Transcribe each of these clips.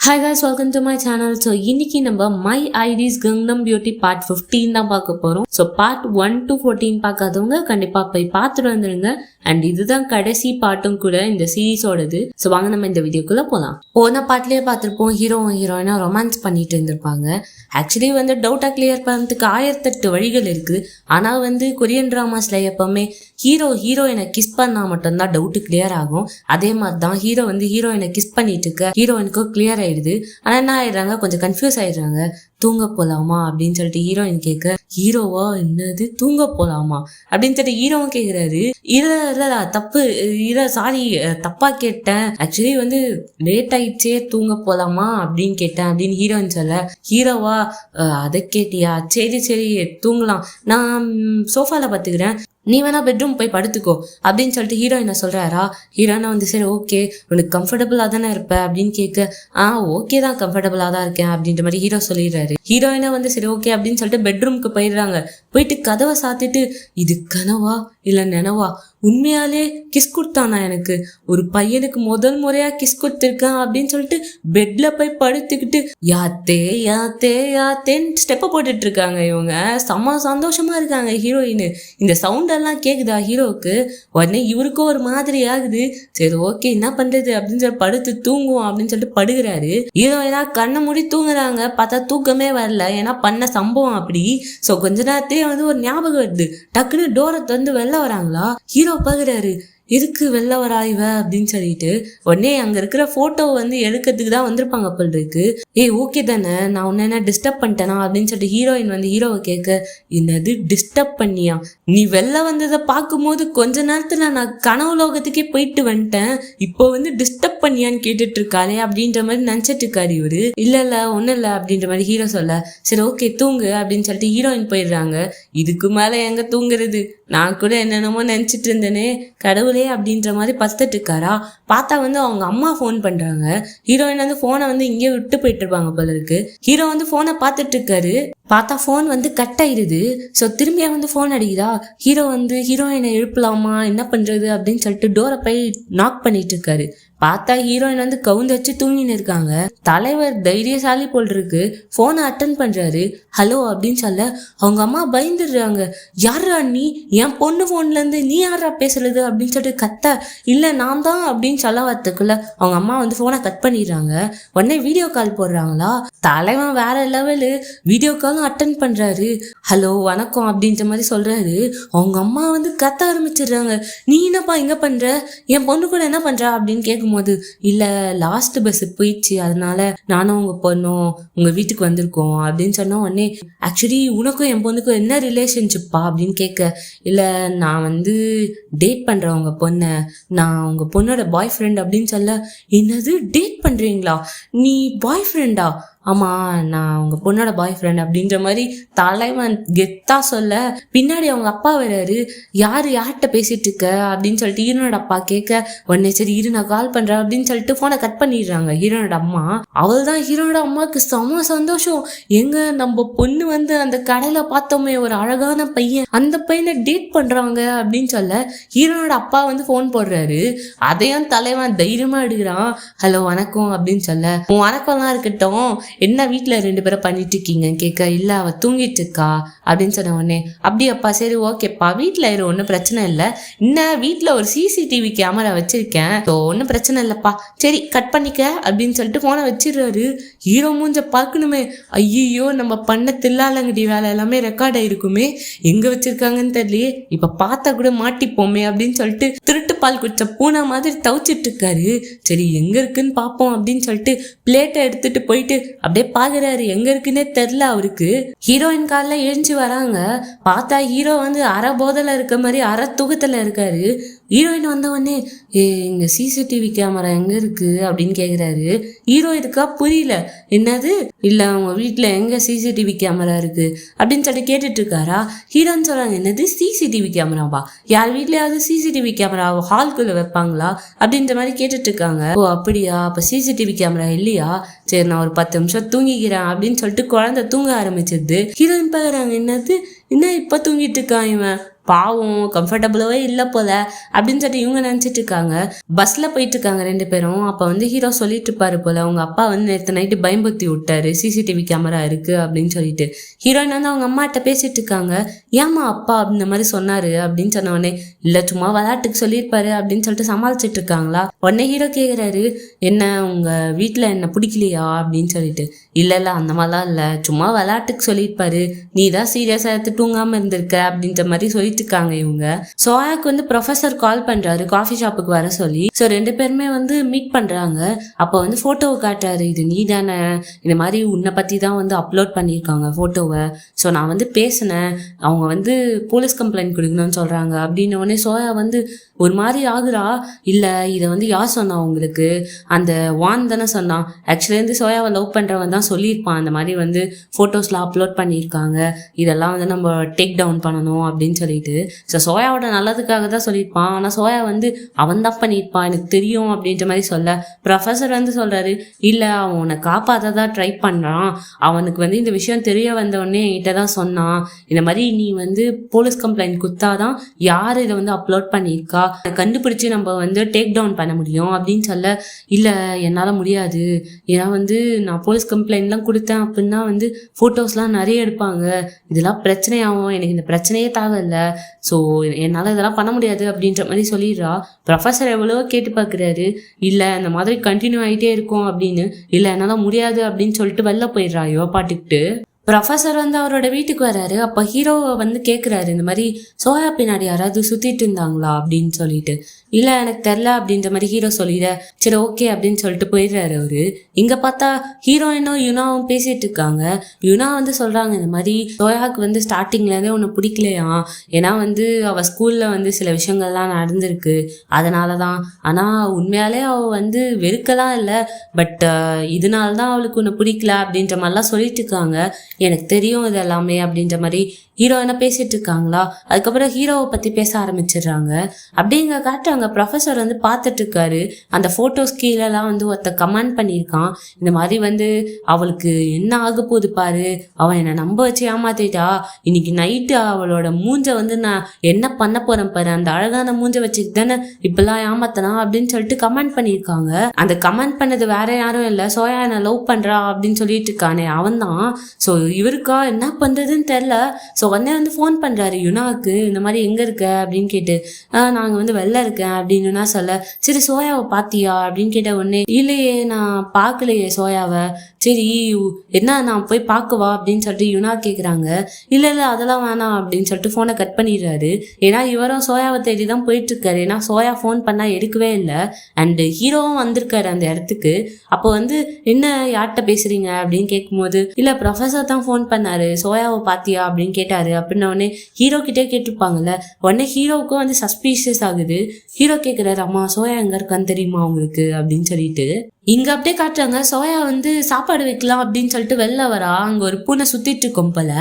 Hi guys, welcome to my channel. So இன்னைக்கு நம்ம my IDs கங்னம் beauty part 15 தான் பார்க்க போகிறோம். ஸோ பார்ட் 1 to 14 பார்க்காதவங்க கண்டிப்பாக போய் பார்த்துட்டு வந்துடுங்க. அண்ட் இதுதான் கடைசி பாட்டும் கூட இந்த சீரீஸோடது. ஸோ வாங்க நம்ம இந்த வீடியோக்குள்ளே போகலாம். போன பாட்டிலேயே பார்த்துருப்போம், ஹீரோயினா ரொமான்ஸ் பண்ணிட்டு இருந்திருப்பாங்க. ஆக்சுவலி டவுட்டாக கிளியர் பண்ணுறதுக்கு 1008 வழிகள் இருக்குது. ஆனால் கொரியன் ட்ராமாஸில் எப்போவுமே ஹீரோயினை கிஸ் பண்ணால் மட்டும்தான் டவுட்டு கிளியர் ஆகும். அதே மாதிரி தான் ஹீரோயினை கிஸ் பண்ணிட்டு இருக்க ஹீரோயினுக்கும் கிளியர் ஆயிடுது. ஆனா என்ன ஆயிடுறாங்க, கொஞ்சம் கன்ஃபியூஸ் ஆயிடுறாங்க. தூங்க போலாமா அப்படின்னு சொல்லிட்டு ஹீரோயின் கேட்க, ஹீரோவா என்னது தூங்க போலாமா அப்படின்னு சொல்லிட்டு ஹீரோவும் கேக்குறாரு. இல்ல தப்பு, சாரி தப்பா கேட்டேன், ஆக்சுவலி லேட் ஆயிடுச்சே தூங்க போலாமா அப்படின்னு கேட்டேன் அப்படின்னு ஹீரோயின் சொல்ல, ஹீரோவா அதை கேட்டியா, சரி சரி தூங்கலாம், நான் சோஃபால பாத்துக்கிறேன், நீ வேணா பெட்ரூம் போய் படுத்துக்கோ அப்படின்னு சொல்லிட்டு ஹீரோயினை சொல்றாரா. ஹீரோயினா சரி ஓகே உனக்கு கம்ஃபர்டபுளா தானே இருப்ப அப்படின்னு கேட்க, ஓகே தான் கம்ஃபர்டபுளா தான் இருக்கேன் அப்படின்ற மாதிரி ஹீரோ சொல்லிடுறாரு. ஹீரோயினா சரி ஓகே அப்படின்னு சொல்லிட்டு பெட்ரூம்க்கு போயிடுறாங்க. போயிட்டு கதவை சாத்திட்டு, இது கனவா இல்ல நினவா, உண்மையாலே கிஸ் கொடுத்தானா, எனக்கு ஒரு பையனுக்கு முதல் முறையா கிஸ் கொடுத்துருக்கான் அப்படின்னு சொல்லிட்டு பெட்ல போய் படுத்துக்கிட்டு யாத்தே யாத்தே யாத்தேன்னு ஸ்டெப்பை போட்டுட்டு இருக்காங்க. இவங்க செம்ம சந்தோஷமா இருக்காங்க. ஹீரோயின் இந்த சவுண்ட் எல்லாம் கேக்குதா ஹீரோவுக்கு. உடனே இவருக்கும் ஒரு மாதிரி ஆகுது. சரி ஓகே என்ன பண்றது அப்படின்னு சொல்லி படுத்து தூங்குவோம் அப்படின்னு சொல்லிட்டு படுகிறாரு. ஹீரோயினா கண்ணை மூடி தூங்குறாங்க. பார்த்தா தூக்கமே வரல, ஏன்னா பண்ண சம்பவம் அப்படி. ஸோ கொஞ்ச நேரத்தையே ஒரு ஞாபகம் வருது. டக்குன்னு டோரை திறந்து வெளில வராங்களா. ஹீரோ பாக்குறாரு, எதுக்கு வெளில வரா இவ அப்படின்னு சொல்லிட்டு உடனே அங்க இருக்கிற போட்டோ எடுக்கிறதுக்கு தான் வந்திருப்பாங்க போல் இருக்கு. ஓகே தானே, நான் உன்ன என்ன டிஸ்டர்ப் பண்ணிட்டேனா அப்படின்னு சொல்லிட்டு ஹீரோயின் ஹீரோவை கேட்க, என்னது டிஸ்டர்ப் பண்ணியா, நீ வெளில வந்ததை பார்க்கும்போது கொஞ்ச நேரத்துல நான் கனவு லோகத்துக்கே போயிட்டு வந்துட்டேன், இப்போ டிஸ்டர்ப் பண்ணியான்னு கேட்டுட்டு இருக்காளே அப்படின்ற மாதிரி நினைச்சிட்டு இருக்காரு இவரு. இல்ல ஒன்னும் இல்ல அப்படின்ற மாதிரி ஹீரோ சொல்ல, சரி ஓகே தூங்கு அப்படின்னு சொல்லிட்டு ஹீரோயின் போயிடுறாங்க. இதுக்கு மேல எங்க தூங்குறது, நான் கூட என்னென்னமோ நினைச்சிட்டு இருந்தேனே கடவுளே அப்படின்ற மாதிரி பத்துட்டு இருக்காரா. பார்த்தா அவங்க அம்மா போன் பண்றாங்க. ஹீரோயின் போனை இங்கே விட்டு போயிட்டு இருப்பாங்க போல இருக்கு. ஹீரோ போனை பார்த்துட்டு இருக்காரு. பார்த்தா போன் கட் ஆயிடுது. ஸோ திரும்பியா போன் அடிக்குதா. ஹீரோ ஹீரோயினை எழுப்பலாமா என்ன பண்றது அப்படின்னு சொல்லிட்டு டோரை போய் நாக் பண்ணிட்டு இருக்காரு. பார்த்தா ஹீரோயின் கவுந்து வச்சு தூங்கின்னு இருக்காங்க. தலைவர் தைரியசாலி போல் இருக்கு. போனை அட்டன் பண்றாரு. ஹலோ அப்படின்னு சொல்ல அவங்க அம்மா பயந்துடுறாங்க. யாரா நீ, என் பொண்ணு போன்ல இருந்து நீ யாரா பேசுறது அப்படின்னு சொல்லிட்டு கத்த, இல்ல நான் தான் அப்படின்னு சொல்ல வரத்துக்குள்ள அவங்க அம்மா போனை கட் பண்ணிடுறாங்க. உடனே வீடியோ கால் போடுறாங்களா. தலைவன் வேற லெவலு, வீடியோ காலும் அட்டன் பண்றாரு. ஹலோ வணக்கம் அப்படின்ற மாதிரி சொல்றாரு. அவங்க அம்மா கத்த ஆரம்பிச்சிடுறாங்க. நீ என்னப்பா இங்க பண்ற, என் பொண்ணு கூட என்ன பண்ற அப்படின்னு கேட்கும் போது, இல்ல லாஸ்ட் பஸ் போயிடுச்சு, அதனால நானும் உங்க பொண்ணும் உங்க வீட்டுக்கு வந்திருக்கோம் அப்படின்னு சொன்ன உடனே, ஆக்சுவலி உனக்கும் என் பொண்ணுக்கும் என்ன ரிலேஷன்ஷிப்பா அப்படின்னு கேட்க, இல்ல நான் டேட் பண்றேன் உங்க பொண்ணை, நான் உங்க பொண்ணோட பாய் ஃப்ரெண்ட் அப்படின்னு சொல்ல, என்னது டேட் பண்றீங்களா, நீ பாய் ஃப்ரெண்டா, ஆமா நான் உங்க பொண்ணோட பாய் ஃப்ரெண்ட் அப்படின்ற மாதிரி தலைவன் கெத்தா சொல்ல, பின்னாடி அவங்க அப்பா வர்றாரு. யார்கிட்ட பேசிட்டு இருக்க அப்படின்னு சொல்லிட்டு ஹீரோனோட அப்பா கேட்க, உடனே சரி இரு நான் கால் பண்றேன் அப்படின்னு சொல்லிட்டு போனை கட் பண்ணிடுறாங்க ஹீரோனோட அம்மா. அவள் தான் ஹீரோனோட அம்மாவுக்கு செம சந்தோஷம். எங்க நம்ம பொண்ணு அந்த கடையில பார்த்தோமே ஒரு அழகான பையன், அந்த பையனை டேட் பண்றாங்க அப்படின்னு சொல்ல ஹீரோனோட அப்பா போன் போடுறாரு. அதையும் தலைவன் தைரியமா எடுக்கிறான். ஹலோ வணக்கம் அப்படின்னு சொல்ல, உன் வணக்கம்லாம் இருக்கட்டும், என்ன வீட்டுல 2 பேரும் பண்ணிட்டு இருக்கீங்க கேட்க, இல்ல அவ தூங்கிட்டு இருக்கா அப்படின்னு சொன்ன உடனே, அப்படியாப்பா சரி ஓகேப்பா வீட்டுல ஒன்னும் பிரச்சனை இல்லை, இன்னும் வீட்டுல ஒரு சிசிடிவி கேமரா வச்சிருக்கேன், ஒன்னும் பிரச்சனை இல்லப்பா, சரி கட் பண்ணிக்க அப்படின்னு சொல்லிட்டு போனை வச்சிடுறாரு. ஹீரோ மூஞ்ச பார்க்கணுமே, ஐயோ நம்ம பண்ண தில்லாலங்கடி வேலை எல்லாமே ரெக்கார்ட் ஆயிருக்குமே, எங்க வச்சிருக்காங்கன்னு தெரியலையே, இப்ப பார்த்தா கூட மாட்டிப்போமே அப்படின்னு சொல்லிட்டு திருட்டு பால் குடிச்ச பூனை மாதிரி தவிச்சிட்டு இருக்காரு. சரி எங்க இருக்குன்னு பாப்போம் அப்படின்னு சொல்லிட்டு பிளேட்டை எடுத்துட்டு போயிட்டு அப்படியே பாக்குறாரு. எங்க இருக்குன்னே தெரியல அவருக்கு. ஹீரோயின் காலைல எழுந்து வராங்க. பார்த்தா ஹீரோ அரை போதல இருக்க மாதிரி அரை தூக்கத்துல இருக்காரு. ஹீரோயின் உடனே, இங்க சிசிடிவி கேமரா எங்க இருக்கு அப்படின்னு கேக்குறாரு. ஹீரோ இருக்கா புரியல. என்னது, இல்ல அவங்க வீட்டுல எங்க சிசிடிவி கேமரா இருக்கு அப்படின்னு சொல்லிட்டு கேட்டுட்டு இருக்காரா. ஹீரோன்னு சொல்றாங்க, என்னது சிசிடிவி கேமராவா, யார் வீட்லயாவது சிசிடிவி கேமரா ஹால்குள்ள வைப்பாங்களா அப்படின்ற மாதிரி கேட்டுட்டு இருக்காங்க. ஓ அப்படியா, அப்ப சிசிடிவி கேமரா இல்லையா, சரி நான் ஒரு 10 நிமிஷம் தூங்கிக்கிறேன் அப்படின்னு சொல்லிட்டு குழந்தை தூங்க ஆரம்பிச்சிருது. ஹீரோயின் பாக்குறாங்க, என்னது என்ன இப்ப தூங்கிட்டு இருக்கான் இவன், பாவம் கம்ஃபர்டபுளாவே இல்லை போல அப்படின்னு சொல்லிட்டு இவங்க நினைச்சிட்டு இருக்காங்க. பஸ்ல போயிட்டு இருக்காங்க 2 பேரும். அப்ப வந்து ஹீரோ சொல்லிட்டு இருப்பாரு போல, அவங்க அப்பா வந்து நேற்று நைட்டு பயம்புத்தி விட்டாரு, சிசிடிவி கேமரா இருக்கு அப்படின்னு சொல்லிட்டு. ஹீரோயின் வந்து அவங்க அம்மாட்ட பேசிட்டு இருக்காங்க. ஏமா அப்பா அப்படின்ற மாதிரி சொன்னாரு அப்படின்னு சொன்ன உடனே, இல்ல சும்மா விளையாட்டுக்கு சொல்லியிருப்பாரு அப்படின்னு சொல்லிட்டு சமாளிச்சுட்டு இருக்காங்களா. உடனே ஹீரோ கேக்குறாரு, என்ன உங்க வீட்டுல என்ன பிடிக்கலையா அப்படின்னு சொல்லிட்டு. இல்ல அந்த மாதிரிலாம் இல்ல, சும்மா விளையாட்டுக்கு சொல்லியிருப்பாரு, நீ தான் சீரியஸா எடுத்து தூங்காம இருந்திருக்க அப்படின்ற மாதிரி சொல்லிட்டு இருக்காங்க இவங்க. சோயாக்கு வந்து ப்ரொஃபசர் கால் பண்றாரு காஃபி ஷாப்புக்கு வர சொல்லி. ஸோ 2 பேருமே வந்து மீட் பண்றாங்க. அப்போ வந்து போட்டோவை காட்டுறாரு, இது நீ தானே, இந்த மாதிரி உன்னை பத்தி தான் வந்து அப்லோட் பண்ணியிருக்காங்க போட்டோவை. ஸோ நான் வந்து பேசினேன், அவங்க வந்து போலீஸ் கம்ப்ளைண்ட் கொடுக்கணும்னு சொல்றாங்க அப்படின்னு உடனே சோயா வந்து ஒரு மாதிரி ஆகுறா. இல்ல இதை வந்து யார் சொன்னா உங்களுக்கு, அந்த வான் தானே சொன்னான். ஆக்சுவலி வந்து சோயாவை லவ் பண்றவன் தான் சொல்லியிருப்பான், அந்த மாதிரி வந்து போட்டோஸ்லாம் அப்லோட் பண்ணியிருக்காங்க, இதெல்லாம் வந்து நம்ம டேக் டவுன் பண்ணணும் அப்படின்னு சொல்லிட்டு. ஸோ சோயாவோட நல்லதுக்காக தான் சொல்லியிருப்பான். ஆனால் சோயா வந்து அவன் தான் பண்ணியிருப்பான் எனக்கு தெரியும் அப்படின்ற மாதிரி சொல்ல, ப்ரொஃபஸர் வந்து சொல்றாரு, இல்லை அவன் உன்னை காப்பாற்ற தான் ட்ரை பண்ணுறான், அவனுக்கு வந்து இந்த விஷயம் தெரிய வந்தவொடனே என்கிட்ட தான் சொன்னான், இந்த மாதிரி நீ வந்து போலீஸ் கம்ப்ளைண்ட் கொடுத்தாதான் யார் இதை வந்து அப்லோட் பண்ணியிருக்கா கண்டுபிடிச்சு நம்ம வந்து டேக் டவுன் பண்ண முடியும் அப்படின்னு சொல்ல, இல்லை என்னால் முடியாது, ஏன்னா வந்து நான் போலீஸ் கம்ப்ளைண்ட்லாம் கொடுத்தேன் அப்படின்னா வந்து ஃபோட்டோஸ்லாம் நிறைய எடுப்பாங்க, இதெல்லாம் பிரச்சனையாகும், எனக்கு இந்த பிரச்சனையே தேவையில்லை, ஸோ என்னால் இதெல்லாம் பண்ண முடியாது அப்படின்ற மாதிரி சொல்லிடுறா. ப்ரொஃபஸர் எவ்வளவோ கேட்டு பார்க்குறாரு, இல்லை இந்த மாதிரி கண்டினியூ ஆகிட்டே இருக்கும் அப்படின்னு. இல்லை என்னால் முடியாது அப்படின்னு சொல்லிட்டு வெளில போயிடுறா இவ பாட்டுக்கிட்டு. ப்ரொஃபஸர் வந்து அவரோட வீட்டுக்கு வராரு. அப்போ ஹீரோவை வந்து கேட்குறாரு, இந்த மாதிரி சோயா பின்னாடி யாராவது சுற்றிட்டு இருந்தாங்களா அப்படின்னு சொல்லிட்டு. இல்லை எனக்கு தெரில அப்படின்ற மாதிரி ஹீரோ சொல்லிட, சரி ஓகே அப்படின்னு சொல்லிட்டு போயிடுறாரு அவரு. இங்கே பார்த்தா ஹீரோயினும் யுனாவும் பேசிட்டு இருக்காங்க. யுனா வந்து சொல்கிறாங்க, இந்த மாதிரி சோயாவுக்கு வந்து ஸ்டார்டிங்லேருந்தே ஒன்று பிடிக்கலையா, ஏன்னா வந்து அவள் ஸ்கூலில் வந்து சில விஷயங்கள்லாம் நடந்திருக்கு அதனால தான். ஆனால் உண்மையாலே அவள் வந்து வெறுக்கலாம் இல்லை, பட் இதனால தான் அவளுக்கு ஒன்று பிடிக்கல அப்படின்ற மாதிரிலாம் சொல்லிட்டு இருக்காங்க. எனக்கு தெரியும் இது எல்லாமே அப்படின்ற மாதிரி ஹீரோயினை பேசிட்டு இருக்காங்களா. அதுக்கப்புறம் ஹீரோவை பற்றி பேச ஆரம்பிச்சிடுறாங்க. அப்படிங்க காட்டுறாங்க, ப்ரொஃபஸர் வந்து பார்த்துட்டு இருக்காரு. அந்த ஃபோட்டோஸ் கீழெல்லாம் வந்து ஒருத்த கமெண்ட் பண்ணியிருக்கான், இந்த மாதிரி வந்து அவளுக்கு என்ன ஆக போகுது பாரு, அவன் என்னை நம்ப வச்சு ஏமாத்திட்டா, இன்னைக்கு நைட்டு அவளோட மூஞ்சை வந்து நான் என்ன பண்ண போறேன் பாரு, அந்த அழகான மூஞ்சை வச்சுட்டு தானே இப்பெல்லாம் ஏமாத்தனா அப்படின்னு சொல்லிட்டு கமெண்ட் பண்ணியிருக்காங்க. அந்த கமெண்ட் பண்ணது வேற யாரும் இல்லை, சோயா என்னை லவ் பண்றா அப்படின்னு சொல்லிட்டு இருக்கானே அவன் தான். ஸோ இவருக்கா என்ன பண்றதுன்னு தெரில. ஸோ உடனே வந்து ஃபோன் பண்ணுறாரு யுனாவுக்கு, இந்த மாதிரி எங்கே இருக்க அப்படின்னு கேட்டு. நாங்கள் வந்து வெளில இருக்கேன் அப்படின்னு சொல்ல, சரி சோயாவை பார்த்தியா அப்படின்னு கேட்ட உடனே, இல்லையே நான் பார்க்கலையே சோயாவை, சரி என்ன நான் போய் பார்க்கவா அப்படின்னு சொல்லிட்டு யுனா கேட்குறாங்க. இல்லை அதெல்லாம் வேணாம் அப்படின்னு சொல்லிட்டு ஃபோனை கட் பண்ணிடுறாரு. ஏன்னா இவரும் சோயாவை தேடி தான் போயிட்டுருக்காரு. ஏன்னா சோயா ஃபோன் பண்ணால் எடுக்கவே இல்லை. அண்டு ஹீரோவும் வந்திருக்காரு அந்த இடத்துக்கு. அப்போ வந்து என்ன யார்கிட்ட பேசுகிறீங்க அப்படின்னு கேட்கும்போது, இல்லை ப்ரொஃபஸர் தான் ஃபோன் பண்ணாரு, சோயாவை பார்த்தியா அப்படின்னு கேட்டாரு. அப்படின்ன உடனே ஹீரோ கிட்டே கேட்டிருப்பாங்கல்ல. உடனே ஹீரோவுக்கும் வந்து சஸ்பீஷியஸ் ஆகுது. ஹீரோ கேட்குறாரு, அம்மா சோயா எங்கே இருக்கான்னு தெரியுமா உங்களுக்கு அப்படின்னு சொல்லிட்டு. இங்க அப்படியே காட்டுறாங்க, சோயா வந்து சாப்பாடு வைக்கலாம் அப்படின்னு சொல்லிட்டு வெளில வரா. அங்க ஒரு பூனை சுத்திட்டு இருக்கும் போல.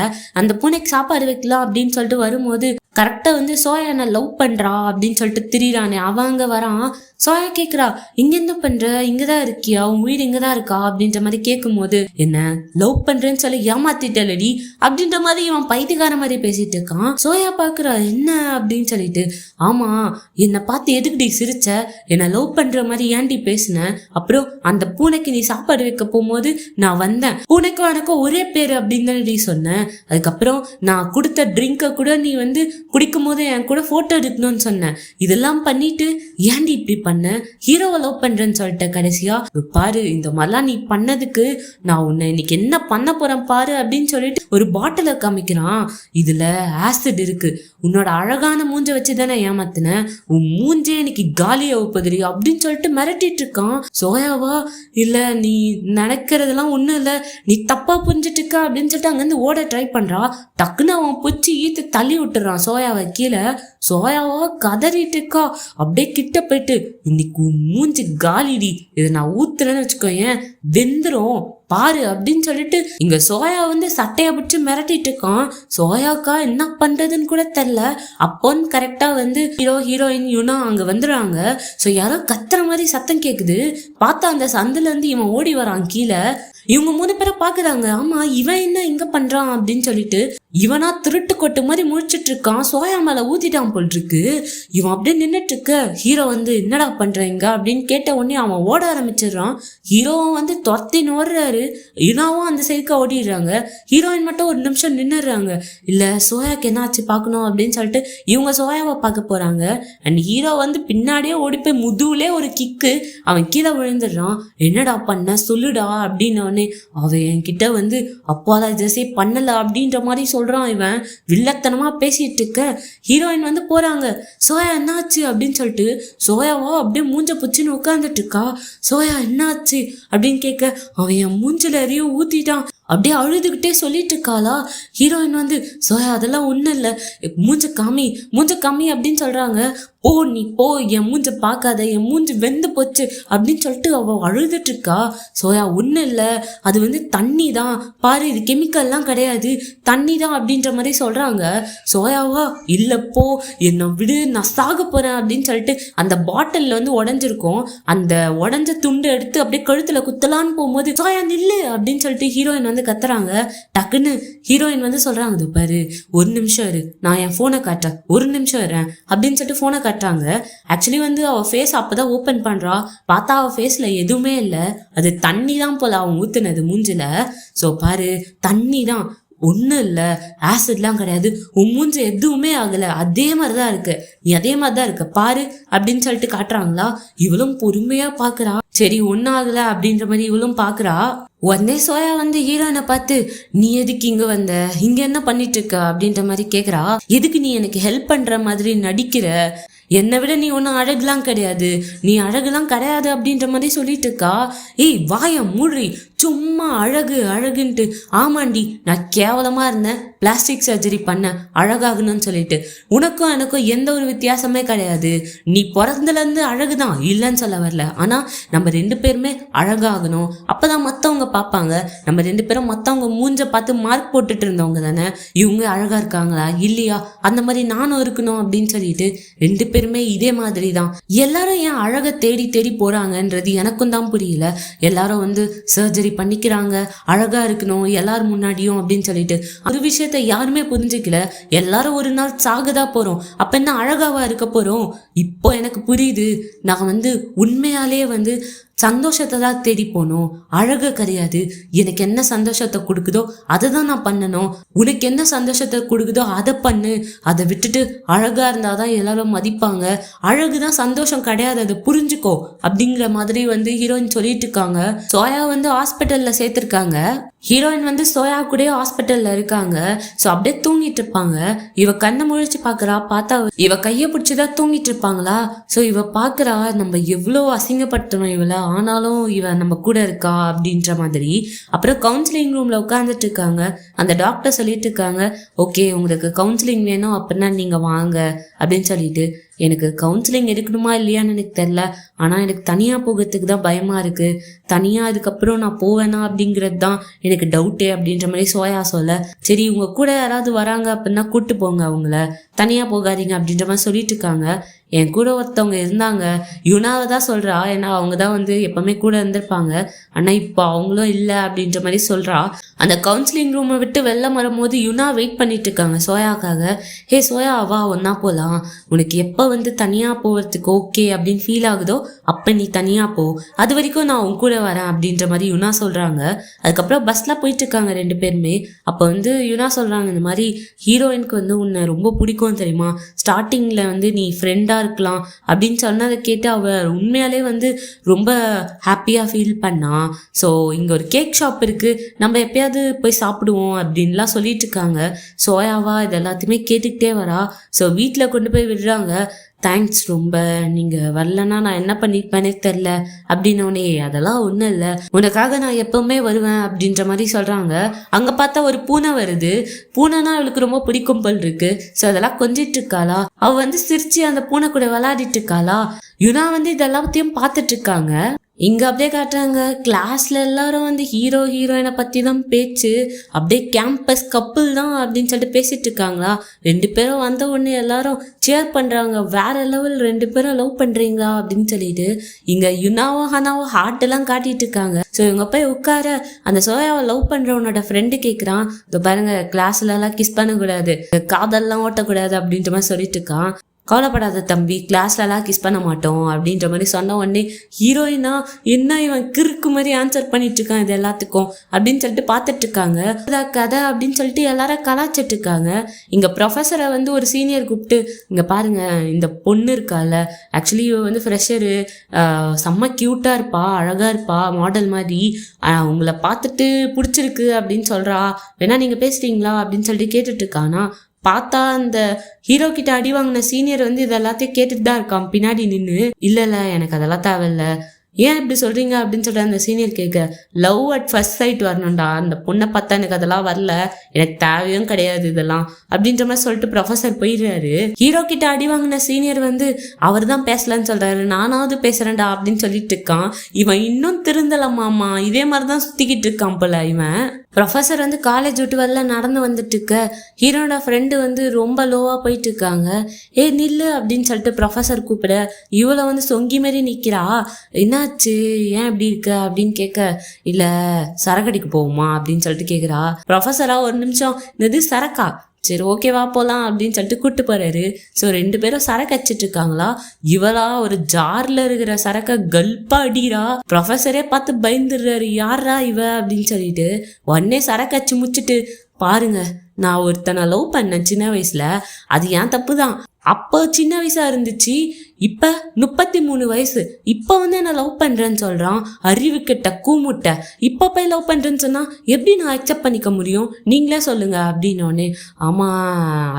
அந்த பூனைக்கு சாப்பாடு வைக்கலாம் அப்படின்னு சொல்லிட்டு வரும்போது கரெக்டா வந்து சோயா என்ன லவ் பண்றா அப்படின்னு சொல்லிட்டு திரிறானே அவன் அங்க வரான். சோயா கேக்குறா, இங்க என்ன பண்ற, இங்கதான் இருக்கியா, உன் வீடு இங்கதான் இருக்கா அப்படின்ற மாதிரி கேட்கும் போது, என்ன லவ் பண்றேன்னு சொல்லி ஏமாத்திட்டலடி அப்படின்ற மாதிரி இவன் பைத்தியக்கார மாதிரி பேசிட்டு இருக்கான். சோயா பாக்குறா, என்ன அப்படின்னு சொல்லிட்டு, ஆமா என்னை பார்த்து எதுக்குடி சிரிச்ச, என்ன லவ் பண்ற மாதிரி ஏன்டி பேசின, அப்புறம் அந்த பூனைக்கு நீ சாப்பாடு வைக்க போகும்போது நான் வந்தேன், பூனைக்கும் எனக்கும் ஒரே பேரு அப்படின்னு தானே சொன்னேன், அதுக்கப்புறம் நான் கொடுத்த ட்ரிங்கை கூட நீ வந்து குடிக்கும் போது என் கூட போட்டோ எடுக்கணும்னு சொன்னேன், இதெல்லாம் பண்ணிட்டு ஏன்டி இப்படி பண்ண, ஹீரோவை லவ் பண்றேன்னு சொல்லிட்ட, கடைசியா பாரு இந்த மாதிரிலாம் நீ பண்ணதுக்கு நான் உன்னை இன்னைக்கு என்ன பண்ண போறேன் பாரு அப்படின்னு சொல்லிட்டு ஒரு பாட்டில காமிக்கிறான். இதுல ஆசிட் இருக்கு, உன்னோட அழகான மூஞ்ச வச்சுதானே ஏமாத்தின, உன் மூஞ்சே இன்னைக்கு காலியா ஒப்பதிரி அப்படின்னு சொல்லிட்டு மிரட்டிட்டு இருக்கான். சோயாவா, இல்ல நீ நினைக்கிறதெல்லாம் ஒண்ணும் இல்ல, நீ தப்பா புரிஞ்சிட்டு இருக்க அப்படின்னு சொல்லிட்டு அங்கிருந்து ஓட ட்ரை பண்றா. டக்குன்னு அவன் பொச்சி ஈத்து தள்ளி விட்டுறான் சோயாவை கீழே. சோயாவா கதறிட்டு இருக்கா. அப்படியே கிட்ட போயிட்டு, இன்னைக்கு மூஞ்சி காலிடி, இதை நான் ஊத்துறேன்னு வச்சுக்கோயேன் வெந்துரும் பாரு அப்படின்னு சொல்லிட்டு இங்க சோயா வந்து சட்டையை பிடிச்சி மிரட்டிட்டு இருக்கான். சோயாக்கா என்ன பண்றதுன்னு கூட தெரியல. அப்போன்னு கரெக்டா வந்து ஹீரோயின் யுனா அங்க வந்துடுறாங்க. ஸோ யாரோ கத்துற மாதிரி சத்தம் கேக்குது. பார்த்தா அந்த சந்துல இருந்து இவன் ஓடி வரான் கீழே. இவங்க 3 பேரை பாக்குறாங்க. ஆமா இவன் என்ன இங்க பண்றான் அப்படின்னு சொல்லிட்டு இவனா திருட்டு கொட்டு மாதிரி முழிச்சிட்டு இருக்கான். சோயா மேல ஊத்திட்டான் போல் இருக்கு. இவன் அப்படியே நின்றுட்டு இருக்க. ஹீரோ வந்து என்னடா பண்றீங்க அப்படின்னு கேட்ட உடனே அவன் ஓட ஆரம்பிச்சிடுறான். ஹீரோவும் வந்து துரத்தின்னு ஓடுறாரு. யுனாவும் அந்த சைடுக்கா ஓடிடுறாங்க. ஹீரோயின் மட்டும் ஒரு நிமிஷம் நின்னுடுறாங்க. இல்ல சோயாக்கு என்னாச்சு பார்க்கணும் அப்படின்னு சொல்லிட்டு இவங்க சோயாவை பார்க்க போறாங்க. அண்ட் ஹீரோ வந்து பின்னாடியே ஓடி போய் முதுகுலே ஒரு கிக்கு, அவன் கீழே விழுந்துடுறான். என்னடா பண்ண சொல்லுடா அப்படின்னு உடனே அவன் என்கிட்ட வந்து அப்பாலஜிஸே பண்ணல அப்படின்ற மாதிரி சொல்றான். இவன் வில்லத்தனமா பேசிட்டு இருக்க. ஹீரோயின் வந்து போறாங்க. சோயா என்னாச்சு அப்படின்னு சொல்லிட்டு சோயாவா அப்படியே மூஞ்ச புச்சின்னு உட்கார்ந்துட்டு இருக்கா. சோயா என்னாச்சு அப்படின்னு கேட்க அவன் என் மூஞ்சில எதையும் ஊத்திட்டான் அப்படியே அழுதுகிட்டே சொல்லிட்டு இருக்காளா. ஹீரோயின் வந்து சோயா அதெல்லாம் ஒன்றும் இல்லை, மூஞ்ச காமி அப்படின்னு சொல்றாங்க. ஓ நீ போ, என் மூஞ்ச பார்க்காத, என் மூஞ்சி வெந்து போச்சு அப்படின்னு சொல்லிட்டு அவள் அழுதுட்டு இருக்கா. சோயா ஒன்றும் இல்லை, அது வந்து தண்ணி தான் பாரு, இது கெமிக்கல்லாம் கிடையாது, தண்ணி தான் அப்படின்ற மாதிரி சொல்றாங்க. சோயாவா இல்லை போ, என்னை விடு, நான் சாக போறேன் அப்படின்னு சொல்லிட்டு அந்த பாட்டில் வந்து உடஞ்சிருக்கும். அந்த உடஞ்ச துண்டு எடுத்து அப்படியே கழுத்துல குத்தலான்னு போகும்போது சோயா நில்லு அப்படின்னு சொல்லிட்டு ஹீரோயின் வந்து கத்துறாங்க. டக்குன்னு ஹீரோயின் வந்து சொல்றாங்க, இது பாரு ஒரு நிமிஷம் இரு, நான் என் போனை காட்டுறேன், ஒரு நிமிஷம் வரேன் அப்படின்னு சொல்லிட்டு போனை காட்டுறாங்க. ஆக்சுவலி வந்து அவ ஃபேஸ் அப்பதான் ஓபன் பண்றா. பார்த்தா அவ ஃபேஸ்ல எதுவுமே இல்லை, அது தண்ணி தான் போல அவன் ஊத்துனது மூஞ்சில. சோ பாரு தண்ணி தான், ஒன்றும் இல்லை, ஆசிட்லாம் கிடையாது, உன் மூஞ்சி எதுவுமே ஆகலை, அதே மாதிரி தான் இருக்கு, நீ அதே மாதிரி தான் இருக்க பாரு அப்படின்னு சொல்லிட்டு காட்டுறாங்களா. இவளும் பொறுமையா பாக்குறா. சரி ஒன்னும் ஆகல அப்படின்ற மாதிரி இவளும் பாக்குறா. உடனே சோயா வந்து ஹீரோயினை பார்த்து நீ எதுக்கு இங்க வந்த, இங்க என்ன பண்ணிட்டு இருக்க அப்படின்ற மாதிரி கேக்குறா. எதுக்கு நீ எனக்கு ஹெல்ப் பண்ற மாதிரி நடிக்கிற, என்னை விட நீ ஒன்றும் அழகுலாம் கிடையாது, நீ அழகுலாம் கிடையாது அப்படின்ற மாதிரி சொல்லிட்டு இருக்கா. ஏய் வாய மூடி, சும்மா அழகு அழகுன்ட்டு. ஆமாண்டி நான் கேவலமா இருந்தேன், பிளாஸ்டிக் சர்ஜரி பண்ண அழகாகணும்னு சொல்லிட்டு. உனக்கும் எனக்கும் எந்த ஒரு வித்தியாசமே கிடையாது, நீ பிறந்தலேருந்து அழகுதான் இல்லைன்னு சொல்ல வரல, ஆனா நம்ம ரெண்டு பேருமே அழகாகணும், அப்பதான் மற்றவங்க பார்ப்பாங்க. நம்ம ரெண்டு பேரும் மற்றவங்க மூஞ்ச பார்த்து மார்க் போட்டுட்டு இருந்தவங்க தானே, இவங்க அழகா இருக்காங்களா இல்லையா அந்த மாதிரி நானும் இருக்கணும் அப்படின்னு சொல்லிட்டு ரெண்டு பேருமே இதே மாதிரி தான். எல்லாரும் ஏன் அழகை தேடி தேடி போறாங்கன்றது எனக்கும் தான் புரியல. எல்லாரும் வந்து சர்ஜரி பண்ணிக்கிறாங்க அழகா இருக்கணும் எல்லாரும் முன்னாடியும் அப்படின்னு சொல்லிட்டு. ஒரு விஷயத்த யாருமே புரிஞ்சுக்கல. எல்லாரும் ஒரு நாள் சாகதா போறோம், அப்ப என்ன அழகாவா இருக்க போறோம். இப்போ எனக்கு புரியுது, நான் வந்து உண்மையாலே வந்து சந்தோஷத்தை தான் தேடி போகணும், அழகு கிடையாது. எனக்கு என்ன சந்தோஷத்தை கொடுக்குதோ அதை தான் நான் பண்ணணும், உனக்கு என்ன சந்தோஷத்தை கொடுக்குதோ அதை பண்ணு, அதை விட்டுட்டு அழகா இருந்தாதான் எல்லாரும் மதிப்பாங்க, அழகுதான் சந்தோஷம் கிடையாது, அதை புரிஞ்சுக்கோ அப்படிங்கிற மாதிரி வந்து ஹீரோயின் சொல்லிட்டு இருக்காங்க. சோயா வந்து ஹாஸ்பிட்டல்ல சேர்த்திருக்காங்க. ஹீரோயின் வந்து சோயா கூட ஹாஸ்பிட்டல்ல இருக்காங்க. ஸோ அப்படியே தூங்கிட்டு இருப்பாங்க. இவ கண்ணை முழிச்சு பாக்குறா. பார்த்தா இவ கையை பிடிச்சிதான் தூங்கிட்டு இருப்பாங்களா. ஸோ இவ பாக்குறா, நம்ம எவ்வளோ அசிங்கப்படுத்தணும் இவளை, ஆனாலும் இவ நம்ம கூட இருக்கா அப்படின்ற மாதிரி. அப்புறம் கவுன்சிலிங் ரூம்ல உட்காந்துட்டு இருக்காங்க. அந்த டாக்டர் சொல்லிட்டு இருக்காங்க, ஓகே உங்களுக்கு கவுன்சிலிங் வேணும் அப்படின்னா நீங்க வாங்க அப்படின்னு சொல்லிட்டு. எனக்கு கவுன்சிலிங் எடுக்கணுமா இல்லையான்னு எனக்கு தெரில, ஆனால் எனக்கு தனியாக போகிறதுக்கு தான் பயமாக இருக்குது. தனியாக அதுக்கப்புறம் நான் போவேனா அப்படிங்கிறது தான் எனக்கு டவுட்டே அப்படின்ற மாதிரி சோயா சொல்ல. சரி உங்கள் கூட யாராவது வராங்க அப்படின்னா கூப்பிட்டு போங்க, அவங்கள தனியாக போகாதீங்க அப்படின்ற மாதிரி சொல்லிட்டு இருக்காங்க. என் கூட ஒருத்தவங்க இருந்தாங்க, யுனாவை தான் சொல்கிறா, ஏன்னா அவங்க தான் வந்து எப்பவுமே கூட இருந்திருப்பாங்க, ஆனால் இப்போ அவங்களும் இல்லை அப்படின்ற மாதிரி சொல்கிறா. அந்த கவுன்சிலிங் ரூமை விட்டு வெளில வரும்போது யுனா வெயிட் பண்ணிட்டு இருக்காங்க சோயாக்காக. ஹே சோயா வா ஒன்னா போகலாம், உனக்கு எப்போ வந்து தனியாக போகிறதுக்கு ஓகே அப்படின்னு ஃபீல் ஆகுதோ அப்போ நீ தனியாக போ, அது வரைக்கும் நான் உன் கூட வரேன் அப்படின்ற மாதிரி யுனா சொல்கிறாங்க. அதுக்கப்புறம் பஸ்ஸில் போயிட்டு இருக்காங்க ரெண்டு பேருமே. அப்போ வந்து யுனா சொல்கிறாங்க, இந்த மாதிரி ஹீரோயினுக்கு வந்து உன்னை ரொம்ப பிடிக்கும் தெரியுமா, ஸ்டார்டிங்கில் வந்து நீ ஃப்ரெண்டாக இருக்கலாம் அப்படின்னு சொன்னதை கேட்டு அவ உண்மையாலே வந்து ரொம்ப ஹாப்பியாக ஃபீல் பண்ணா. ஸோ இங்கே ஒரு கேக் ஷாப் இருக்குது, நம்ம எப்பயாவது போய் சாப்பிடுவோம் அப்படின்லாம் சொல்லிட்டு இருக்காங்க. சோயாவா இது எல்லாத்தையுமே கேட்டுக்கிட்டே வரா. ஸோ வீட்டில் கொண்டு போய் விடுறாங்க. தேங்க்ஸ், ரொம்ப நீங்கள் வரலன்னா நான் என்ன பண்ணிப்பேனே தெரில அப்படின்னோடனே, அதெல்லாம் ஒன்றும் இல்லை, உனக்காக நான் எப்பவுமே வருவேன் அப்படின்ற மாதிரி சொல்கிறாங்க. அங்கே பார்த்தா ஒரு பூனை வருது. பூனைனா அவளுக்கு ரொம்ப பிடிக்கும் போல் இருக்கு. ஸோ அதெல்லாம் கொஞ்சிட்டு இருக்காளா. அவள் வந்து சிரிச்சு அந்த பூனை கூட விளையாடிட்டு இருக்காளா. யுனா வந்து இதெல்லாத்தையும் பார்த்துட்டு இருக்காங்க. இங்க அப்படியே காட்டுறாங்க கிளாஸ்ல எல்லாரும் வந்து ஹீரோ ஹீரோயினை பத்தி தான் பேச்சு, அப்படியே கேம்பஸ் கப்புள் தான் அப்படின்னு சொல்லிட்டு பேசிட்டு இருக்காங்களா. 2 பேரும் வந்த உடனே எல்லாரும் சேர் பண்றாங்க, வேற லெவல் 2 பேரும் லவ் பண்றீங்களா அப்படின்னு சொல்லிட்டு. இங்க யுனாவோ ஹனாவோ ஹார்ட் எல்லாம் காட்டிட்டு இருக்காங்க. ஸோ இவங்க போய் உட்கார அந்த சோயாவை லவ் பண்றவனோட ஃப்ரெண்டு கேட்குறான், இதோ பாருங்க கிளாஸ்ல எல்லாம் கிஸ் பண்ணக்கூடாது, காதல்லாம் ஓட்டக்கூடாது அப்படின்ற மாதிரி சொல்லிட்டு இருக்கான். கவலைப்படாத தம்பி, கிளாஸ்லலாம் கிஸ் பண்ண மாட்டோம் அப்படின்ற மாதிரி சொன்ன உடனே ஹீரோயினா என்ன இவன் கிறுக்கு மாதிரி ஆன்சர் பண்ணிட்டு இருக்கான் இது எல்லாத்துக்கும் அப்படின்னு சொல்லிட்டு பார்த்துட்டு இருக்காங்க. கதை அப்படின்னு சொல்லிட்டு எல்லாரும் கலாச்சிட்டு இருக்காங்க. இங்க ப்ரொஃபஸரை வந்து ஒரு சீனியர் கூப்பிட்டு, இங்க பாருங்க இந்த பொண்ணு இருக்கால, ஆக்சுவலி இவ வந்து ஃப்ரெஷரு, செம்ம கியூட்டா இருப்பா, அழகா இருப்பா, மாடல் மாதிரி, உங்களை பார்த்துட்டு பிடிச்சிருக்கு அப்படின்னு சொல்றா, வேணா நீங்க பேசுறீங்களா அப்படின்னு சொல்லிட்டு கேட்டுட்டு இருக்கானா. பார்த்தா அந்த ஹீரோ கிட்ட அடி வாங்கின சீனியர் வந்து இது எல்லாத்தையும் கேட்டுட்டு தான் இருக்கான் பின்னாடி நின்று. இல்ல எனக்கு அதெல்லாம் தேவையில்ல, ஏன் இப்படி சொல்றீங்க அப்படின்னு சொல்லிட்டு அந்த சீனியர் கேட்க, லவ் அட் ஃபர்ஸ்ட் சைட் வரணும்டா, அந்த பொண்ணை பார்த்தா எனக்கு அதெல்லாம் வரல, எனக்கு தேவையும் கிடையாது இதெல்லாம் அப்படின்ற மாதிரி சொல்லிட்டு ப்ரொஃபஸர் போயிடுறாரு. ஹீரோ கிட்ட அடி வாங்கின சீனியர் வந்து அவர் தான் பேசலன்னு சொல்றாரு, நானாவது பேசுறேன்டா அப்படின்னு சொல்லிட்டு இருக்கான். இவன் இன்னும் திருந்தலமாமா, இதே மாதிரிதான் சுத்திக்கிட்டு இருக்கான் போல இவன். ப்ரொஃபஸர் வந்து காலேஜ் விட்டு வரல நடந்து வந்துட்டு இருக்க, ஹீரோட ஃப்ரெண்டு வந்து ரொம்ப லோவா போயிட்டு இருக்காங்க. நில்லு அப்படின்னு சொல்லிட்டு ப்ரொஃபஸர் கூப்பிட, இவளை வந்து சொங்கி மாரி நிக்கிறா. என்னாச்சு, ஏன் இப்படி இருக்க அப்படின்னு கேட்க, இல்ல சரக்கடிக்கு போகுமா அப்படின்னு சொல்லிட்டு கேக்குறா. ப்ரொஃபஸரா ஒரு நிமிஷம், இது சரக்கா, சரி ஓகேவா போலாம் அப்படின்னு சொல்லிட்டு கூட்டு போறாரு. ஸோ 2 பேரும் சரக்கு அடிச்சிட்டு இருக்காங்களா. இவளா ஒரு ஜார்ல இருக்கிற சரக்க கல்பா அடிரா. ப்ரொஃபஸரே பார்த்து பயந்துடுறாரு, யாரா இவ அப்படின்னு சொல்லிட்டு. உடனே சரக்கு அடிச்சு முடிச்சுட்டு, பாருங்க நான் ஒருத்தனை லவ் பண்ணேன் சின்ன வயசுல, அது ஏன் தப்பு தான், அப்போ சின்ன வயசா இருந்துச்சு, இப்ப 33 வயசு, இப்ப வந்து என்ன லவ் பண்றேன்னு சொல்றான், அறிவு கெட்ட கூமுட்டை, இப்ப போய் லவ் பண்றேன்னு சொன்னா எப்படி நான் அக்செப்ட் பண்ணிக்க முடியும், நீங்களே சொல்லுங்க அப்படின்னோடனே. ஆமா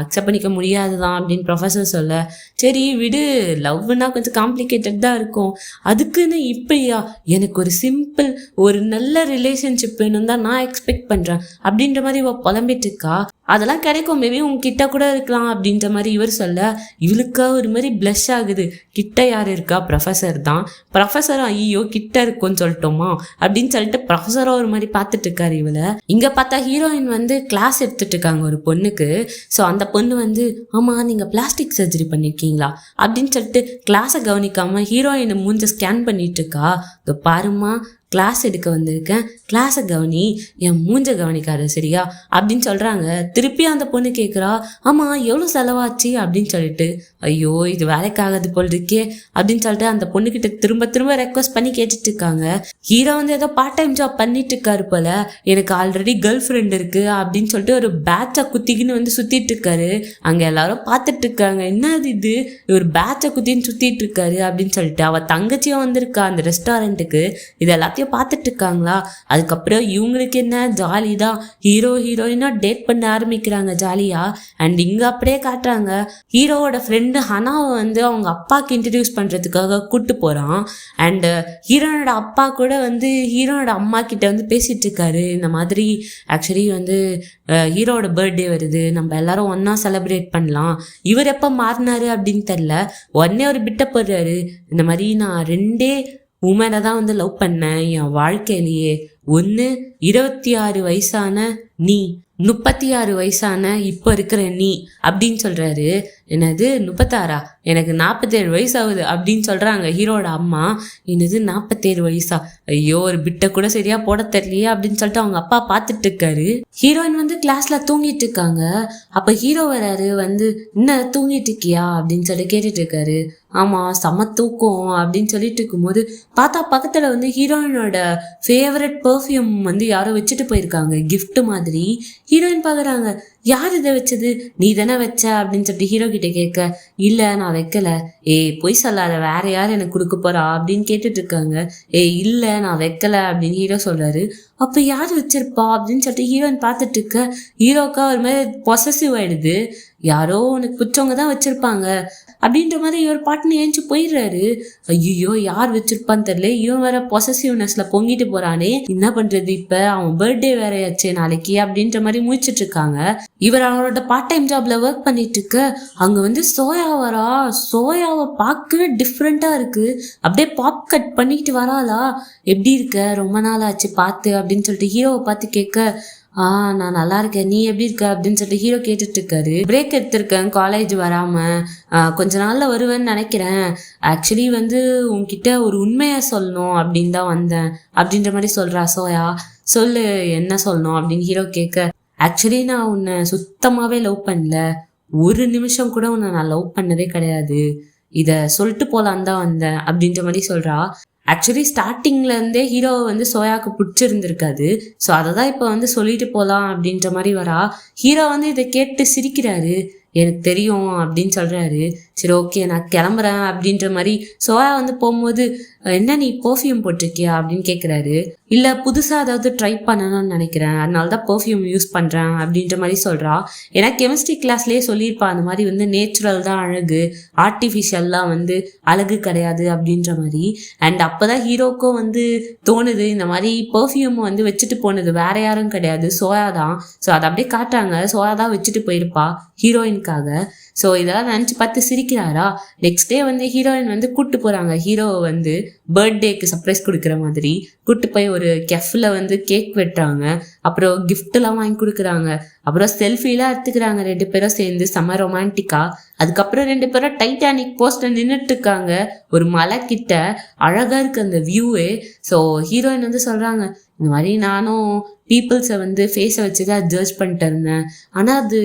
அக்செப்ட் பண்ணிக்க முடியாதுதான் அப்படின்னு ப்ரொஃபஸர் சொல்ல, சரி விடு, லவ்னா கொஞ்சம் காம்ப்ளிகேட்டட் தான் இருக்கும், அதுக்குன்னு இப்படியா, எனக்கு ஒரு சிம்பிள் ஒரு நல்ல ரிலேஷன்ஷிப் வேணும் தான் நான் எக்ஸ்பெக்ட் பண்றேன் அப்படின்ற மாதிரி இவ புலம்பிட்டு இருக்கா. அதெல்லாம் கிடைக்கும், மேபி உங்ககிட்ட கூட இருக்கலாம் அப்படின்ற மாதிரி இவர் சொல்ல, இவளுக்கா ஒரு மாதிரி பிளஷ் ஆகுது. கிட்ட யார் இருக்கா, ப்ரொஃபஸர் தான். ப்ரொஃபஸரும் ஐயோ கிட்ட இருக்கும்னு சொல்லிட்டோமா அப்படின்னு சொல்லிட்டு ப்ரொஃபஸரும் ஒரு மாதிரி பார்த்துட்டு இருக்காரு இவளை. இங்க பார்த்தா ஹீரோயின் வந்து கிளாஸ் எடுத்துட்டு இருக்காங்க ஒரு பொண்ணுக்கு. ஸோ அந்த பொண்ணு வந்து, ஆமா நீங்க பிளாஸ்டிக் சர்ஜரி பண்ணிருக்கீங்களா அப்படின்னு சொல்லிட்டு கிளாஸை கவனிக்காம ஹீரோயினை மூஞ்ச ஸ்கேன் பண்ணிட்டு இருக்கா. பாருமா கிளாஸ் எடுக்க வந்திருக்கேன், கிளாஸை கவனி, என் மூஞ்ச கவனிக்காது சரியா அப்படின்னு சொல்றாங்க. திருப்பி அந்த பொண்ணு கேட்குறா, ஆமா எவ்வளோ செலவாச்சு அப்படின்னு சொல்லிட்டு. ஐயோ இது வேலைக்காகாது போல் இருக்கே அப்படின்னு சொல்லிட்டு அந்த பொண்ணுக்கிட்ட திரும்ப திரும்ப ரெக்வஸ்ட் பண்ணி கேட்டுட்டு இருக்காங்க. ஹீரோ வந்து ஏதோ பார்ட் டைம் ஜாப் பண்ணிட்டு இருக்காரு போல, எனக்கு ஆல்ரெடி கேர்ள் ஃப்ரெண்ட் இருக்கு அப்படின்னு சொல்லிட்டு ஒரு பேட்சை குத்திக்கின்னு வந்து சுத்திட்டு இருக்காரு. அங்க எல்லாரும் பார்த்துட்டு இருக்காங்க, என்னது இது ஒரு பேட்சை குத்தின்னு சுத்திட்டு இருக்காரு அப்படின்னு சொல்லிட்டு. அவ தங்கச்சியும் வந்திருக்கா அந்த ரெஸ்டாரண்ட்டுக்கு. இது எல்லாத்தையும் பார்த்துட்டு இருக்காங்களா. அதுக்கப்புறம் இவங்களுக்கு என்ன ஜாலி தான், ஹீரோ ஹீரோயினா டேட் பண்ண ஆரம்பிக்கிறாங்க ஜாலியா. அண்ட் இங்க அப்படியே காட்டுறாங்க ஹீரோவோட ஃப்ரெண்டு ஹனாவை வந்து அவங்க அப்பாவுக்கு இன்ட்ரடியூஸ் பண்றதுக்காக கூட்டு போறான். அண்ட் ஹீரோனோட அப்பா கூட வந்து ஹீரோனோட அம்மா கிட்ட வந்து பேசிட்டு இருக்காரு, இந்த மாதிரி ஆக்சுவலி வந்து ஹீரோட பர்த்டே வருது, நம்ம எல்லாரும் ஒன்னா செலிப்ரேட் பண்ணலாம், இவர் எப்ப மாறினாரு அப்படின்னு தெரியல. உடனே ஒரு பிட்ட போடுறாரு, இந்த மாதிரி நான் 2 உமனை தான் வந்து லவ் பண்ணேன் என் வாழ்க்கையிலேயே, ஒன்று 26 வயசான நீ, 36 வயசான இப்போ இருக்கிற நீ அப்படின்னு சொல்றாரு. என்னது 36, எனக்கு 47 வயசு ஆகுது அப்படின்னு சொல்றாங்க ஹீரோட அம்மா. என்னது 47 வயசா, ஐயோ ஒரு பிட்ட கூட சரியா போட தெரியலையே அப்படின்னு சொல்லிட்டு அவங்க அப்பா பார்த்துட்டு இருக்காரு. ஹீரோயின் வந்து கிளாஸ்ல தூங்கிட்டு இருக்காங்க. அப்ப ஹீரோ வராரு, வந்து என்ன தூங்கிட்டு இருக்கியா அப்படின்னு சொல்லி கேட்டுட்டு இருக்காரு. ஆமா செம தூக்கம் அப்படின்னு சொல்லிட்டு இருக்கும்போது பார்த்தா பக்கத்துல வந்து ஹீரோயினோட ஃபேவரட் பெர்ஃப்யூம் வந்து யாரோ வச்சுட்டு போயிருக்காங்க கிஃப்ட் மாதிரி. ஹீரோயின் பாக்குறாங்க, யார் இதை வச்சது, நீ தானே வச்ச அப்படின்னு சொல்லிட்டு ஹீரோ கிட்ட கேட்க, இல்ல நான் வைக்கல. பொய் சொல்லாத, வேற யார் எனக்கு கொடுக்க போறா அப்படின்னு கேட்டுட்டு இருக்காங்க. இல்ல நான் வைக்கல அப்படின்னு ஹீரோ சொல்றாரு. அப்ப யார் வச்சிருப்பா அப்படின்னு சொல்லிட்டு ஹீரோயின் பார்த்துட்டு இருக்க. ஹீரோக்கா ஒரு மாதிரி பொசசிவ் ஆயிடுது, யாரோ உனக்கு பிடிச்சவங்க தான் வச்சிருப்பாங்க அப்படின்ற மாதிரி இவர் பாட்டுன்னு ஏஞ்சி போயிடுறாரு. ஐயோ யார் வச்சிருப்பான்னு தெரியல, இவன் வேற பொசசிவ்னஸ்ல பொங்கிட்டு போறானே, என்ன பண்றது இப்ப, அவன் பர்த்டே வேறையாச்சு நாளைக்கு அப்படின்ற மாதிரி முழிச்சிட்டு இருக்காங்க. இவர் அவரோட பார்ட் டைம் ஜாப்ல ஒர்க் பண்ணிட்டு இருக்க அங்க வந்து சோயா வரா. சோயாவை பார்க்கவே டிஃப்ரெண்டா இருக்கு, அப்படியே பாப் கட் பண்ணிட்டு வராளா. எப்படி இருக்க, ரொம்ப நாள் ஆச்சு பார்த்து அப்படின்னு சொல்லிட்டு ஹீரோவை பார்த்து கேட்க, நான் நல்லா இருக்கேன், நீ எப்படி இருக்க அப்படின்னு சொல்லிட்டு ஹீரோ கேட்டுட்டு இருக்காரு. பிரேக் எடுத்திருக்கேன் காலேஜ் வராம, கொஞ்ச நாள்ல வருவேன்னு நினைக்கிறேன். ஆக்சுவலி வந்து உன்கிட்ட ஒரு உண்மையா சொல்லணும் அப்படின்னு தான் வந்தேன் அப்படின்ற மாதிரி சொல்றா சோயா. சொல்லு என்ன சொல்லணும் அப்படின்னு ஹீரோ கேட்க, ஆக்சுவலி நான் உன்னை சுத்தமாவே லவ் பண்ணல, ஒரு நிமிஷம் கூட உன்னை நான் லவ் பண்ணதே கிடையாது, இத சொல்லிட்டு போலான்னு தான் வந்தேன் அப்படின்ற மாதிரி சொல்றா. ஆக்சுவலி ஸ்டார்டிங்ல இருந்தே ஹீரோவை வந்து சோயாவுக்கு பிடிச்சிருந்துருக்காது. ஸோ அதை தான் இப்போ வந்து சொல்லிட்டு போகலாம் அப்படின்ற மாதிரி வரா. ஹீரோ வந்து இதை கேட்டு சிரிக்கிறாரு. எனக்கு தெரியும் அப்படின்னு சொல்றாரு. சரி ஓகே நான் கிளம்புறேன் அப்படின்ற மாதிரி சோயா வந்து போகும்போது, என்ன நீ பர்ஃப்யூம் போட்டிருக்கியா அப்படின்னு கேட்குறாரு. இல்லை புதுசாக ஏதாவது ட்ரை பண்ணணும்னு நினைக்கிறேன், அதனால தான் பர்ஃப்யூம் யூஸ் பண்ணுறேன் அப்படின்ற மாதிரி சொல்கிறா. ஏன்னா கெமிஸ்ட்ரி கிளாஸ்லேயே சொல்லியிருப்பா அந்த மாதிரி வந்து நேச்சுரல் தான் அழகு, ஆர்டிஃபிஷியல்லாம் வந்து அழகு கிடையாது அப்படின்ற மாதிரி. அண்ட் அப்போ தான் ஹீரோக்கும் வந்து தோணுது, இந்த மாதிரி பர்ஃப்யூம் வந்து வச்சுட்டு போனது வேற யாரும் கிடையாது, சோயா தான். ஸோ அதை அப்படியே காட்டுறாங்க, சோயா தான் வச்சுட்டு போயிருப்பா ஹீரோயினுக்காக. ஸோ இதெல்லாம் நினச்சி பார்த்து சிரிக்கிறாரா. நெக்ஸ்ட் டே வந்து ஹீரோயின் வந்து கூப்பிட்டு போகிறாங்க ஹீரோவை வந்து பர்த்டேக்கு சர்ப்ரைஸ் கொடுக்குற மாதிரி. கூப்பிட்டு போய் ஒரு கெஃப்ல வந்து கேக் வெட்டுறாங்க, அப்புறம் கிஃப்ட்லாம் வாங்கி கொடுக்குறாங்க, அப்புறம் செல்ஃபிலாம் எடுத்துக்கிறாங்க ரெண்டு பேரும் சேர்ந்து செம்ம ரொமான்டிக்கா. அதுக்கப்புறம் ரெண்டு பேரும் டைட்டானிக் போஸ்ட்ல நின்றுட்டு இருக்காங்க ஒரு மலை கிட்ட. அழகா இருக்கு அந்த வியூவே. ஸோ ஹீரோயின் வந்து சொல்றாங்க, இந்த மாதிரி நானும் பீப்புள்ஸை வந்து ஃபேஸை வச்சு தான் ஜட்ஜ் பண்ணிட்டு இருந்தேன், ஆனால் அது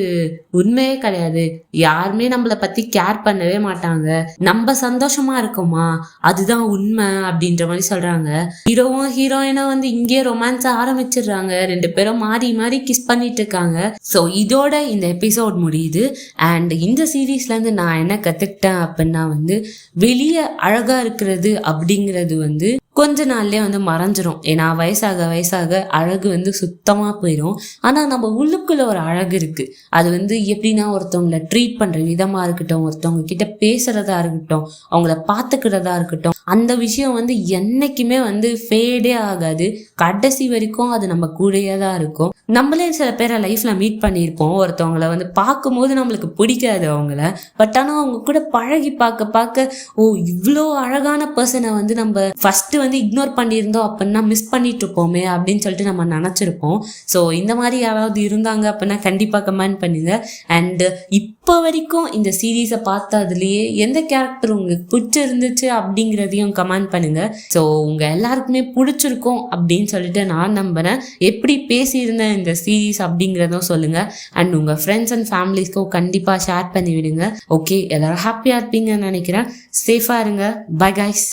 உண்மையே கிடையாது, யாருமே நம்மளை பற்றி கேர் பண்ணவே மாட்டாங்க, நம்ம சந்தோஷமா இருக்கோமா அதுதான் உண்மை அப்படின்ற மாதிரி சொல்கிறாங்க. ஹீரோவும் ஹீரோயினும் வந்து இங்கே ரொமான்ஸை ஆரம்பிச்சிடுறாங்க, ரெண்டு பேரும் மாறி மாறி கிஸ் பண்ணிட்டு இருக்காங்க. ஸோ இதோட இந்த எபிசோட் முடியுது. அண்ட் இந்த சீரீஸ்லேருந்து நான் என்ன கற்றுக்கிட்டேன் அப்படின்னா வந்து, வெளியே அழகாக இருக்கிறது அப்படிங்கிறது வந்து கொஞ்ச நாள்லயே வந்து மறைஞ்சிரும். ஏன்னா வயசாக வயசாக அழகு வந்து சுத்தமாக போயிடும். ஆனால் நம்ம உள்ளுக்குள்ள ஒரு அழகு இருக்கு. அது வந்து எப்படின்னா, ஒருத்தவங்களை ட்ரீட் பண்ற விதமா இருக்கட்டும், ஒருத்தவங்க கிட்ட பேசுறதா இருக்கட்டும், அவங்கள பார்த்துக்கிறதா இருக்கட்டும், அந்த விஷயம் வந்து என்னைக்குமே வந்து ஃபேடே ஆகாது. கடைசி வரைக்கும் அது நம்ம கூடயே தான் இருக்கும். நம்மளே சில பேரை லைஃப்ல மீட் பண்ணியிருப்போம், ஒருத்தவங்களை வந்து பார்க்கும்போது நம்மளுக்கு பிடிக்காது அவங்கள, பட் ஆனால் அவங்க கூட பழகி பார்க்க பார்க்க, ஓ இவ்வளோ அழகான பர்சனை வந்து நம்ம ஃபர்ஸ்ட் வந்து இக்னோர் பண்ணியிருந்தோம் அப்படின்னா மிஸ் பண்ணிட்டு இருப்போமே அப்படின்னு சொல்லிட்டு நம்ம நினச்சிருப்போம். ஸோ இந்த மாதிரி யாராவது இருந்தாங்க அப்படின்னா கண்டிப்பாக கமெண்ட் பண்ணுங்க. அண்ட் இப்போ வரைக்கும் இந்த சீரீஸை பார்த்ததுலேயே எந்த கேரக்டர் உங்களுக்கு பிடிச்சிருந்துச்சு அப்படிங்கிறதையும் கமெண்ட் பண்ணுங்க. ஸோ உங்கள் எல்லாருக்குமே பிடிச்சிருக்கும் அப்படின்னு சொல்லிட்டு நான் நம்புகிறேன். எப்படி பேசியிருந்தேன் இந்த சீரீஸ் அப்படிங்கிறதும் சொல்லுங்க. அண்ட் உங்கள் ஃப்ரெண்ட்ஸ் அண்ட் ஃபேமிலிஸ்க்கும் கண்டிப்பாக ஷேர் பண்ணி விடுங்க. ஓகே, எல்லாரும் ஹாப்பியாக இருப்பீங்கன்னு நினைக்கிறேன். சேஃபாக இருங்க. Bye guys.